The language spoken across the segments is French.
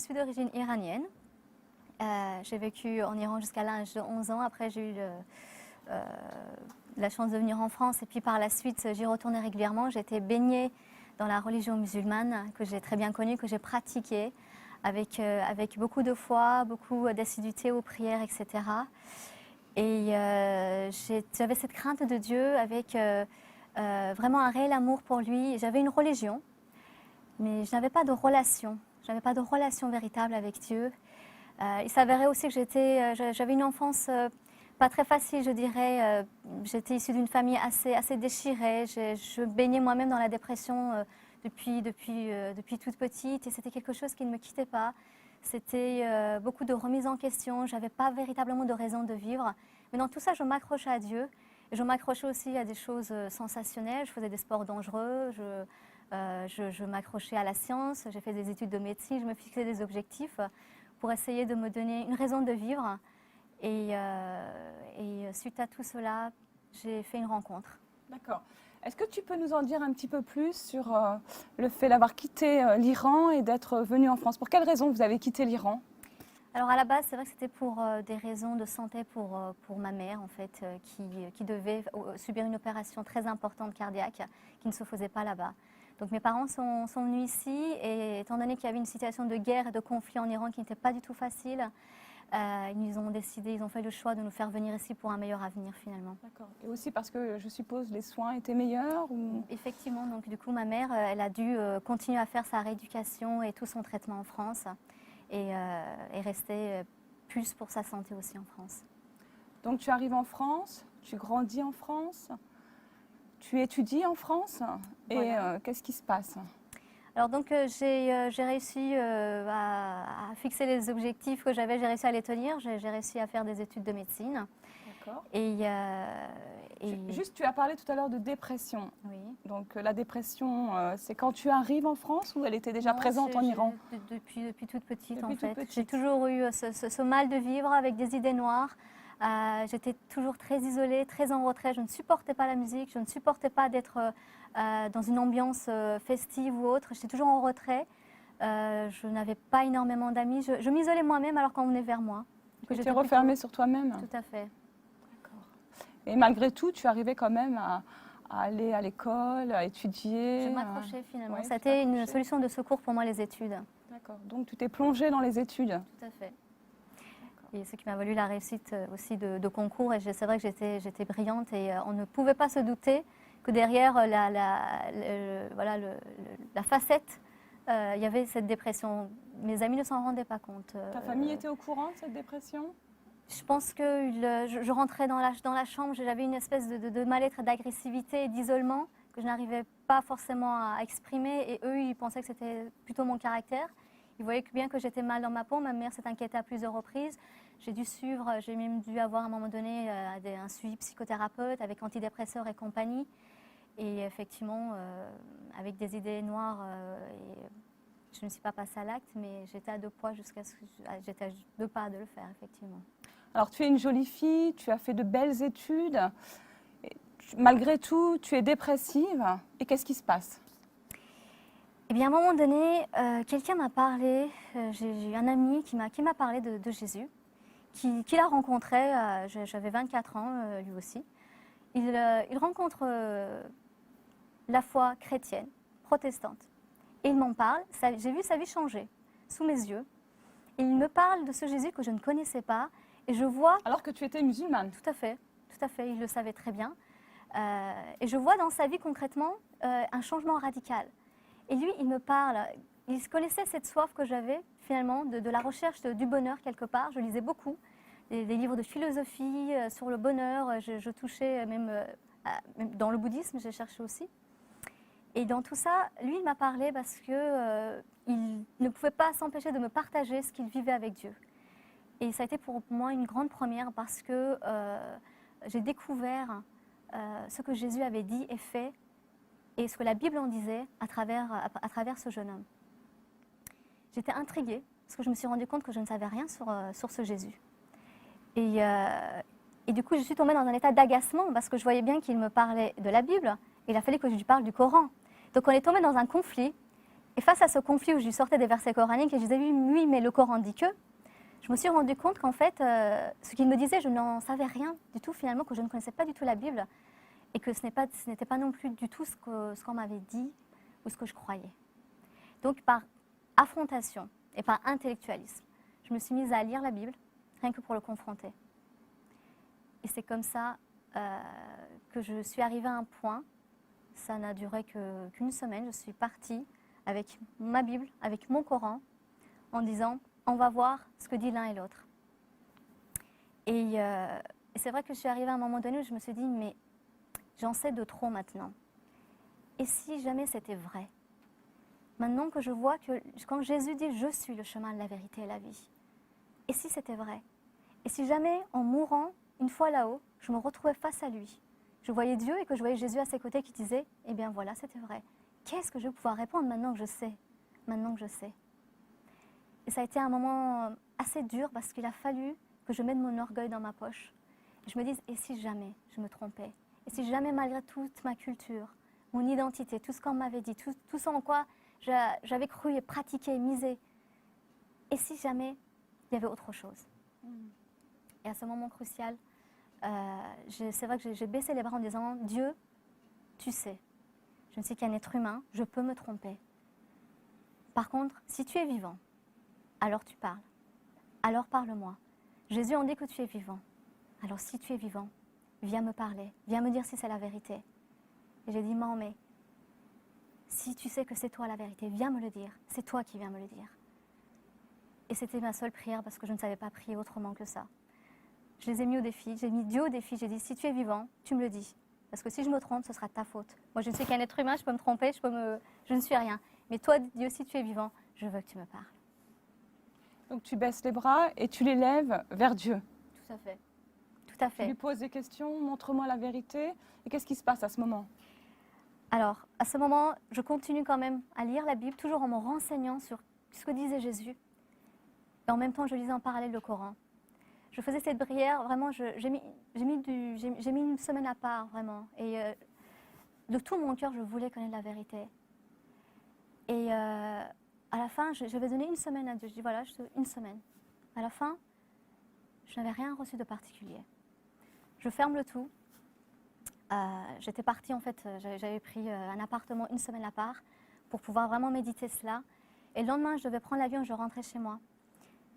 suis d'origine iranienne. J'ai vécu en Iran jusqu'à l'âge de 11 ans. Après, j'ai eu la chance de venir en France. Et puis par la suite, j'y retournais régulièrement. J'ai été baignée dans la religion musulmane, que j'ai très bien connue, que j'ai pratiquée, avec beaucoup de foi, beaucoup d'assiduité aux prières, etc. Et j'avais cette crainte de Dieu, avec vraiment un réel amour pour lui. J'avais une religion, mais je n'avais pas de relation. Je n'avais pas de relation véritable avec Dieu. Il s'avérait aussi que j'avais une enfance pas très facile, je dirais. J'étais issue d'une famille assez déchirée. Je baignais moi-même dans la dépression depuis toute petite, et c'était quelque chose qui ne me quittait pas. C'était beaucoup de remises en question. Je n'avais pas véritablement de raison de vivre. Mais dans tout ça, je m'accrochais à Dieu. Et je m'accrochais aussi à des choses sensationnelles. Je faisais des sports dangereux. Je m'accrochais à la science. J'ai fait des études de médecine. Je me fixais des objectifs pour essayer de me donner une raison de vivre. Et suite à tout cela, j'ai fait une rencontre. D'accord. Est-ce que tu peux nous en dire un petit peu plus sur le fait d'avoir quitté l'Iran et d'être venu en France? Pour quelles raisons vous avez quitté l'Iran? Alors à la base, c'est vrai que c'était pour des raisons de santé pour ma mère, en fait, qui devait subir une opération très importante cardiaque qui ne se faisait pas là-bas. Donc mes parents sont venus ici, et étant donné qu'il y avait une situation de guerre et de conflit en Iran qui n'était pas du tout facile, ils ont fait le choix de nous faire venir ici pour un meilleur avenir finalement. D'accord. Et aussi parce que je suppose les soins étaient meilleurs ou... Effectivement, donc du coup ma mère, elle a dû continuer à faire sa rééducation et tout son traitement en France, et rester plus pour sa santé aussi en France. Donc tu arrives en France, tu grandis en France, tu étudies en France, et Voilà. qu'est-ce qui se passe? Alors donc j'ai réussi à fixer les objectifs que j'avais, j'ai réussi à les tenir, j'ai réussi à faire des études de médecine. D'accord. Et Juste, tu as parlé tout à l'heure de dépression. oui. Donc la dépression, c'est quand tu arrives en France ou elle était déjà Non, présente en Iran? Depuis toute petite, Depuis en toute fait. petite. J'ai toujours eu ce mal de vivre avec des idées noires. J'étais toujours très isolée, très en retrait. Je ne supportais pas la musique, je ne supportais pas d'être dans une ambiance festive ou autre. J'étais toujours en retrait. Je n'avais pas énormément d'amis. Je m'isolais moi-même alors qu'on venait vers moi. Tu étais refermée sur toi-même? Tout à fait. D'accord. Et malgré tout, tu arrivais quand même à aller à l'école, à étudier? Je m'accrochais finalement. Ouais, C'était tu une t'accrochais. solution de secours pour moi, les études. D'accord. Donc tu t'es plongée dans les études? Tout à fait. Et ce qui m'a valu la réussite aussi de concours. Et c'est vrai que j'étais brillante, et on ne pouvait pas se douter que derrière la facette, il y avait cette dépression. Mes amis ne s'en rendaient pas compte. Ta famille était au courant de cette dépression? Je pense que je rentrais dans la chambre, j'avais une espèce de mal-être, d'agressivité et d'isolement que je n'arrivais pas forcément à exprimer. Et eux, ils pensaient que c'était plutôt mon caractère. Ils voyaient bien que j'étais mal dans ma peau. Ma mère s'est inquiétée à plusieurs reprises. J'ai même dû avoir à un moment donné un suivi psychothérapeute avec antidépresseurs et compagnie. Et effectivement, avec des idées noires, je ne me suis pas passée à l'acte, mais j'étais à deux pas j'étais à deux pas de le faire, effectivement. Alors tu es une jolie fille, tu as fait de belles études. Malgré tout, tu es dépressive. Et qu'est-ce qui se passe? Eh bien, à un moment donné, quelqu'un m'a parlé, j'ai eu un ami qui m'a parlé de Jésus, qu'il a rencontré, j'avais 24 ans, lui aussi. Il rencontre la foi chrétienne, protestante. Et il m'en parle, j'ai vu sa vie changer sous mes yeux. Et il me parle de ce Jésus que je ne connaissais pas, et je vois... Alors que tu étais musulmane? Tout à fait, il le savait très bien. Et je vois dans sa vie concrètement un changement radical. Et lui, il me parle, il connaissait cette soif que j'avais finalement de la recherche du bonheur quelque part. Je lisais beaucoup des livres de philosophie sur le bonheur. Je touchais même dans le bouddhisme, j'ai cherché aussi. Et dans tout ça, lui, il m'a parlé parce que il ne pouvait pas s'empêcher de me partager ce qu'il vivait avec Dieu. Et ça a été pour moi une grande première parce que j'ai découvert ce que Jésus avait dit et fait, et ce que la Bible en disait à travers ce jeune homme. J'étais intriguée parce que je me suis rendu compte que je ne savais rien sur ce Jésus. Et du coup, je suis tombée dans un état d'agacement parce que je voyais bien qu'il me parlait de la Bible. Il a fallu que je lui parle du Coran. Donc on est tombé dans un conflit Et face à ce conflit où je lui sortais des versets coraniques et je disais oui, mais le Coran dit que, je me suis rendu compte qu'en fait, ce qu'il me disait, je n'en savais rien du tout finalement, que je ne connaissais pas du tout la Bible et que ce n'était pas non plus du tout ce qu'on m'avait dit ou ce que je croyais. Donc par affrontation et par intellectualisme, je me suis mise à lire la Bible, rien que pour le confronter. Et c'est comme ça que je suis arrivée à un point, ça n'a duré qu'une semaine, je suis partie avec ma Bible, avec mon Coran, en disant on va voir ce que dit l'un et l'autre. Et c'est vrai que je suis arrivée à un moment donné où je me suis dit mais j'en sais de trop maintenant. Et si jamais c'était vrai? Maintenant que je vois que quand Jésus dit je suis le chemin, la vérité et la vie, et si c'était vrai? Et si jamais en mourant, une fois là-haut, je me retrouvais face à lui, je voyais Dieu et que je voyais Jésus à ses côtés qui disait eh bien voilà, c'était vrai. Qu'est-ce que je vais pouvoir répondre maintenant que je sais? Maintenant que je sais. Et ça a été un moment assez dur parce qu'il a fallu que je mette mon orgueil dans ma poche. Et je me dise, et si jamais je me trompais? Et si jamais malgré toute ma culture, mon identité, tout ce qu'on m'avait dit, tout ce en quoi j'avais cru et pratiqué, misé, et si jamais il y avait autre chose? Et à ce moment crucial, c'est vrai que j'ai baissé les bras en disant, Dieu, tu sais, je ne suis qu'un être humain, je peux me tromper. Par contre, si tu es vivant, alors tu parles. Alors parle-moi. Jésus, on dit que tu es vivant. Alors si tu es vivant, viens me parler, viens me dire si c'est la vérité. Et j'ai dit, mais si tu sais que c'est toi la vérité, viens me le dire. C'est toi qui viens me le dire. Et c'était ma seule prière parce que je ne savais pas prier autrement que ça. Je les ai mis au défi, j'ai mis Dieu au défi, j'ai dit, si tu es vivant, tu me le dis. Parce que si je me trompe, ce sera de ta faute. Moi, je ne suis qu'un être humain, je peux me tromper, je ne suis rien. Mais toi, Dieu, si tu es vivant, je veux que tu me parles. Donc tu baisses les bras et tu les lèves vers Dieu. Tout à fait. Tout à fait. Tu lui poses des questions, montre-moi la vérité. Et qu'est-ce qui se passe à ce moment? Alors, à ce moment, je continue quand même à lire la Bible, toujours en me renseignant sur ce que disait Jésus. Et en même temps, je lisais en parallèle le Coran. Je faisais cette prière, vraiment, j'ai mis une semaine à part, vraiment. Et de tout mon cœur, je voulais connaître la vérité. Et à la fin, j'avais donné une semaine à Dieu. Je dis, voilà, une semaine. À la fin, je n'avais rien reçu de particulier. Je ferme le tout. J'étais partie, en fait, j'avais pris un appartement une semaine à part pour pouvoir vraiment méditer cela. Et le lendemain, je devais prendre l'avion et je rentrais chez moi.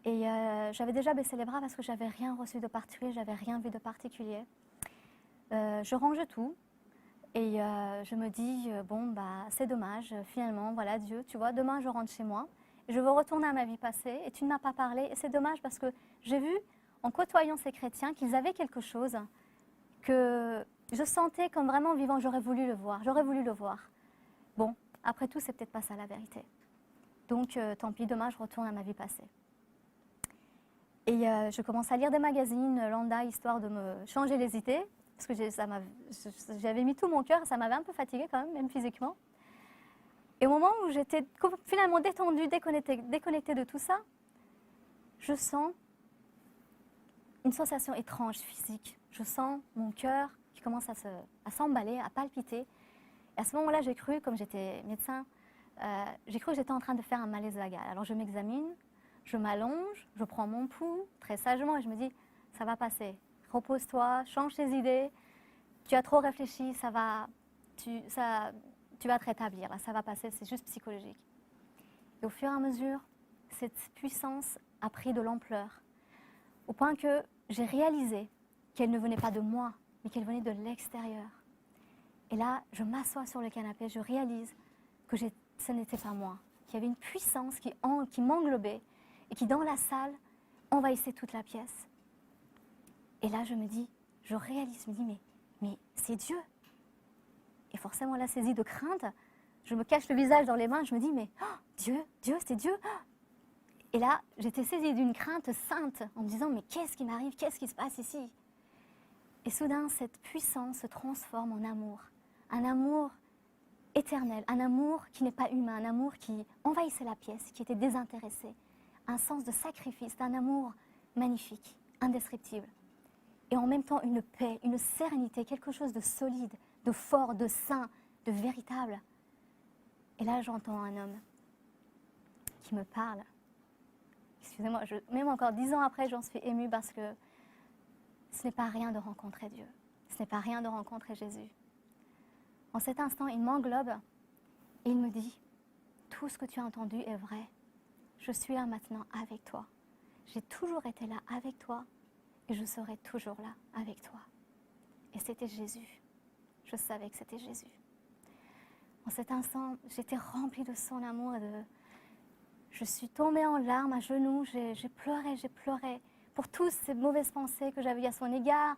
Et j'avais déjà baissé les bras parce que j'avais rien reçu de particulier, j'avais rien vu de particulier. Je range tout et je me dis, c'est dommage, finalement, voilà Dieu, tu vois, demain je rentre chez moi, et je veux retourner à ma vie passée et tu ne m'as pas parlé. Et c'est dommage parce que j'ai vu, en côtoyant ces chrétiens, qu'ils avaient quelque chose que je sentais comme vraiment vivant, j'aurais voulu le voir. Bon, après tout, c'est peut-être pas ça la vérité. Donc, tant pis, demain je retourne à ma vie passée. Et je commence à lire des magazines lambda, histoire de me changer les idées, parce que j'avais mis tout mon cœur, ça m'avait un peu fatiguée quand même physiquement. Et au moment où j'étais finalement détendue, déconnectée de tout ça, je sens une sensation étrange physique. Je sens mon cœur qui commence à s'emballer, à palpiter. Et à ce moment-là, j'ai cru, comme j'étais médecin, j'ai cru que j'étais en train de faire un malaise vagal. Alors je m'examine. Je m'allonge, je prends mon pouls très sagement et je me dis, ça va passer. Repose-toi, change tes idées. Tu as trop réfléchi, tu vas te rétablir. Là, ça va passer, c'est juste psychologique. Et au fur et à mesure, cette puissance a pris de l'ampleur, au point que j'ai réalisé qu'elle ne venait pas de moi, mais qu'elle venait de l'extérieur. Et là, je m'assois sur le canapé, je réalise que ce n'était pas moi, qu'il y avait une puissance qui m'englobait, et qui, dans la salle, envahissait toute la pièce. Et là, je réalise, je me dis, mais c'est Dieu. Et forcément, là, saisie de crainte, je me cache le visage dans les mains, je me dis, mais Dieu, c'est Dieu. Et là, j'étais saisie d'une crainte sainte, en me disant, mais qu'est-ce qui m'arrive, qu'est-ce qui se passe ici? Et soudain, cette puissance se transforme en amour. Un amour éternel, un amour qui n'est pas humain, un amour qui envahissait la pièce, qui était désintéressé. Un sens de sacrifice, d'un amour magnifique, indescriptible. Et en même temps, une paix, une sérénité, quelque chose de solide, de fort, de sain, de véritable. Et là, j'entends un homme qui me parle. Excusez-moi, même encore 10 ans après, j'en suis émue parce que ce n'est pas rien de rencontrer Dieu. Ce n'est pas rien de rencontrer Jésus. En cet instant, il m'englobe et il me dit, tout ce que tu as entendu est vrai. Je suis là maintenant avec toi. J'ai toujours été là avec toi et je serai toujours là avec toi. Et c'était Jésus. Je savais que c'était Jésus. En cet instant, j'étais remplie de son amour. Je suis tombée en larmes à genoux. J'ai pleuré pour toutes ces mauvaises pensées que j'avais à son égard.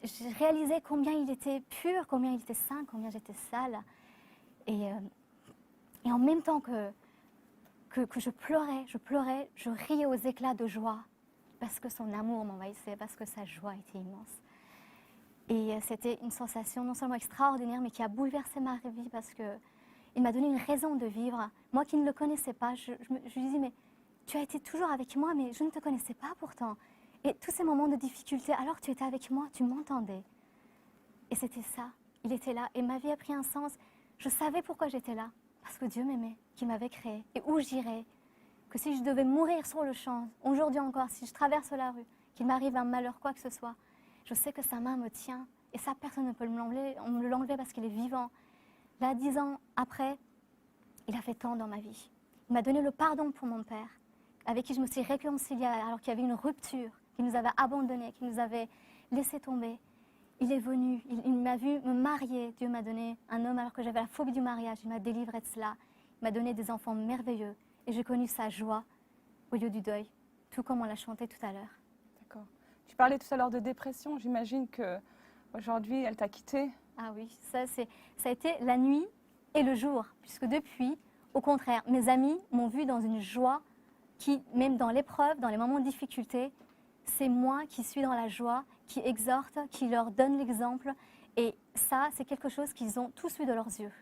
J'ai réalisé combien il était pur, combien il était saint, combien j'étais sale. Et en même temps que je pleurais, je riais aux éclats de joie parce que son amour m'envahissait, parce que sa joie était immense. Et c'était une sensation non seulement extraordinaire, mais qui a bouleversé ma vie parce qu'il m'a donné une raison de vivre. Moi qui ne le connaissais pas, je lui dis, mais tu as été toujours avec moi, mais je ne te connaissais pas pourtant. Et tous ces moments de difficulté, alors que tu étais avec moi, tu m'entendais. Et c'était ça, il était là. Et ma vie a pris un sens. Je savais pourquoi j'étais là. Parce que Dieu m'aimait, qu'il m'avait créé. Et où j'irais, que si je devais mourir sur le champ, aujourd'hui encore, si je traverse la rue, qu'il m'arrive un malheur, quoi que ce soit, je sais que sa main me tient. Et ça, personne ne peut me l'enlever parce qu'il est vivant. Là, 10 ans après, il a fait tant dans ma vie. Il m'a donné le pardon pour mon père, avec qui je me suis réconciliée alors qu'il y avait une rupture, qu'il nous avait abandonnés, qu'il nous avait laissé tomber. Il est venu, il m'a vu me marier. Dieu m'a donné un homme alors que j'avais la phobie du mariage. Il m'a délivré de cela. Il m'a donné des enfants merveilleux. Et j'ai connu sa joie au lieu du deuil, tout comme on l'a chanté tout à l'heure. D'accord. Tu parlais tout à l'heure de dépression. J'imagine qu'aujourd'hui, elle t'a quittée. Ah oui, ça a été la nuit et le jour. Puisque depuis, au contraire, mes amis m'ont vu dans une joie qui, même dans l'épreuve, dans les moments de difficulté, c'est moi qui suis dans la joie, qui exhorte, qui leur donne l'exemple. Et ça, c'est quelque chose qu'ils ont tous vu de leurs yeux.